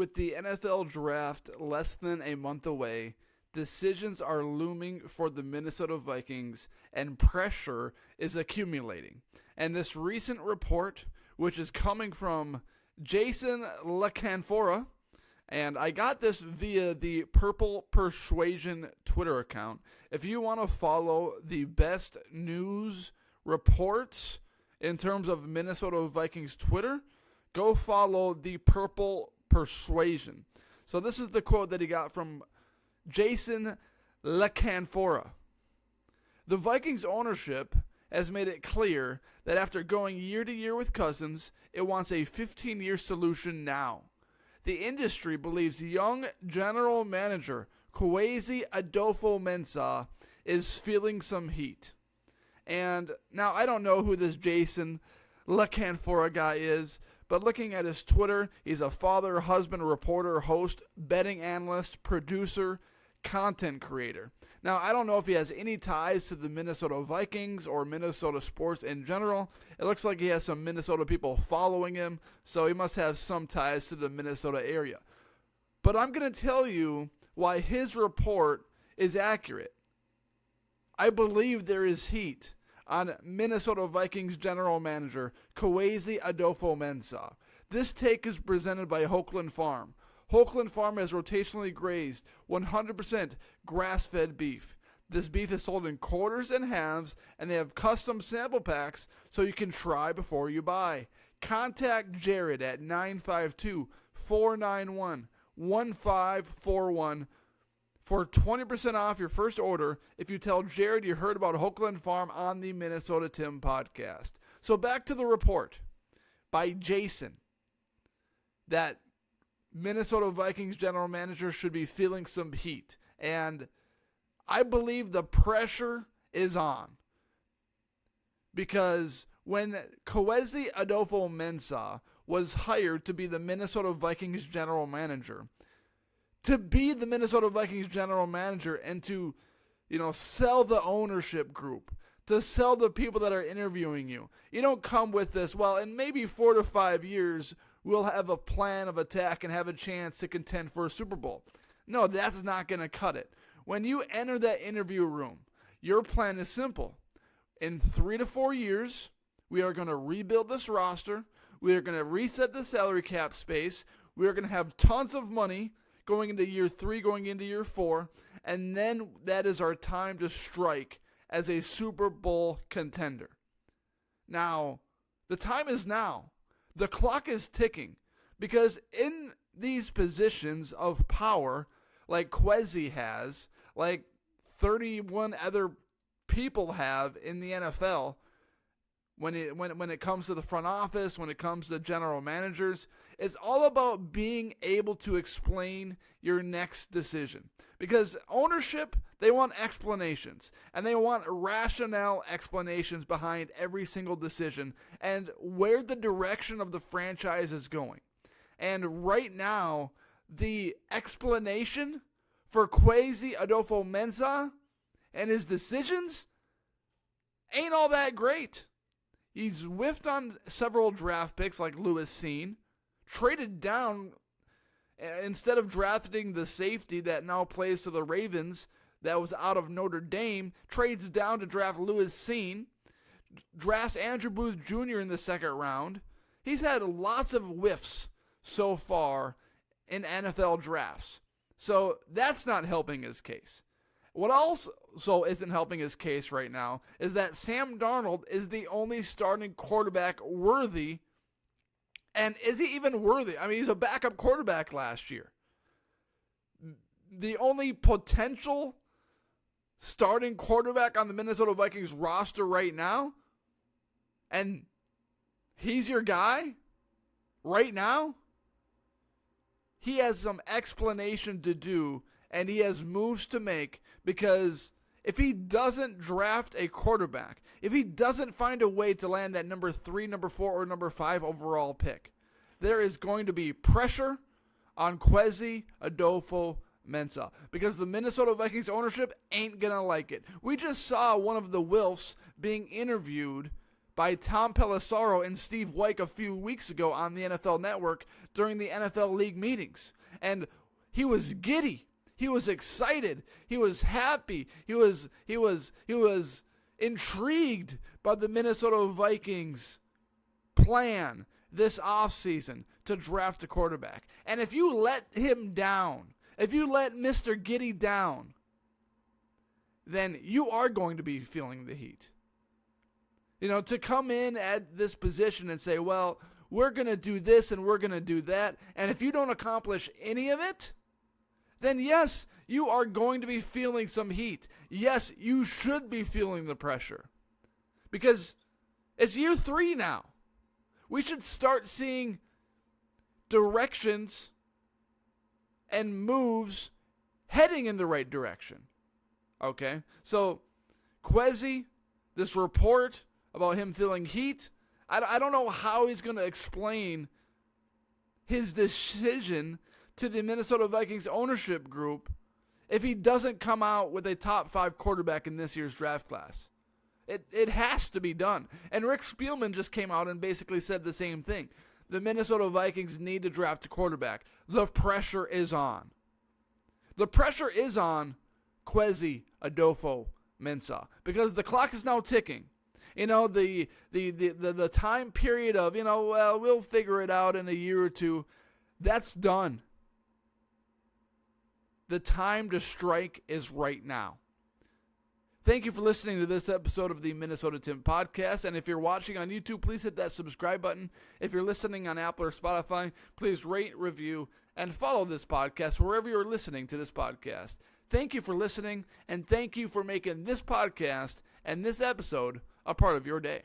With the NFL draft less than a month away, decisions are looming for the Minnesota Vikings and pressure is accumulating. And this recent report, which is coming from Jason LaCanfora, and I got this via the Purple Persuasion Twitter account. If you want to follow the best news reports in terms of Minnesota Vikings Twitter, go follow the Purple Persuasion. So this is the quote that he got from Jason LaCanfora. The Vikings ownership has made it clear that after going year to year with Cousins, it wants a 15-year solution now. The industry believes young general manager Kwesi Adofo-Mensah is feeling some heat. And now I don't know who this Jason LaCanfora guy is, but looking at his Twitter, he's a father, husband, reporter, host, betting analyst, producer, content creator. Now, I don't know if he has any ties to the Minnesota Vikings or Minnesota sports in general. It looks like he has some Minnesota people following him, so he must have some ties to the Minnesota area. But I'm going to tell you why his report is accurate. I believe there is heat on Minnesota Vikings general manager Kwesi Adofo-Mensah. This take is presented by Hochland Farm. Hochland Farm has rotationally grazed 100% grass-fed beef. This beef is sold in quarters and halves, and they have custom sample packs so you can try before you buy. Contact Jared at 952-491-1541 for 20% off your first order if you tell Jared you heard about Hochland Farm on the Minnesota Tim podcast. So back to the report by Jason that Minnesota Vikings general manager should be feeling some heat. And I believe the pressure is on. Because when Kwesi Adofo-Mensah was hired to be the Minnesota Vikings general manager, to be the Minnesota Vikings general manager and to, sell the ownership group, to sell the people that are interviewing you, you don't come with this, well, in maybe 4 to 5 years, we'll have a plan of attack and have a chance to contend for a Super Bowl. No, that's not going to cut it. When you enter that interview room, your plan is simple. In 3 to 4 years, we are going to rebuild this roster. We are going to reset the salary cap space. We are going to have tons of money going into year 3, going into year 4. And then that is our time to strike as a Super Bowl contender. Now, the time is now. The clock is ticking because in these positions of power, like Kwesi has, like 31 other people have in the NFL, when it comes to the front office, when it comes to general managers, it's all about being able to explain your next decision. Because ownership, they want explanations, and they want rationale explanations behind every single decision and where the direction of the franchise is going. And right now, the explanation for Kwesi Adofo-Mensah and his decisions ain't all that great. He's whiffed on several draft picks like Lewis Seen, traded down instead of drafting the safety that now plays to the Ravens that was out of Notre Dame, trades down to draft Lewis Seen, drafts Andrew Booth Jr. in the second round. He's had lots of whiffs so far in NFL drafts. So that's not helping his case. What also isn't helping his case right now is that Sam Darnold is the only starting quarterback worthy. And is he even worthy? I mean, he's a backup quarterback last year. The only potential starting quarterback on the Minnesota Vikings roster right now, and he's your guy right now? He has some explanation to do, and he has moves to make, because if he doesn't draft a quarterback, if he doesn't find a way to land that number 3, number 4, or number 5 overall pick, there is going to be pressure on Kwesi Adofo-Mensah because the Minnesota Vikings ownership ain't going to like it. We just saw one of the Wilfs being interviewed by Tom Pelissero and Steve Wyke a few weeks ago on the NFL Network during the NFL League meetings. And he was giddy. He was excited. He was happy. He was intrigued by the Minnesota Vikings plan this offseason to draft a quarterback. And if you let him down, if you let Mr. Giddy down, then you are going to be feeling the heat. To come in at this position and say, well, we're going to do this and we're going to do that, and if you don't accomplish any of it, then yes, you are going to be feeling some heat. Yes, you should be feeling the pressure. Because it's year 3 now. We should start seeing directions and moves heading in the right direction. Okay? So, Kwesi, this report about him feeling heat, I don't know how he's going to explain his decision to the Minnesota Vikings ownership group if he doesn't come out with a top 5 quarterback in this year's draft class. It has to be done. And Rick Spielman just came out and basically said the same thing. The Minnesota Vikings need to draft a quarterback. The pressure is on. The pressure is on Kwesi Adofo-Mensah because the clock is now ticking. The time period of, we'll figure it out in a year or two, that's done. The time to strike is right now. Thank you for listening to this episode of the Minnesota Tim Podcast. And if you're watching on YouTube, please hit that subscribe button. If you're listening on Apple or Spotify, please rate, review, and follow this podcast wherever you're listening to this podcast. Thank you for listening, and thank you for making this podcast and this episode a part of your day.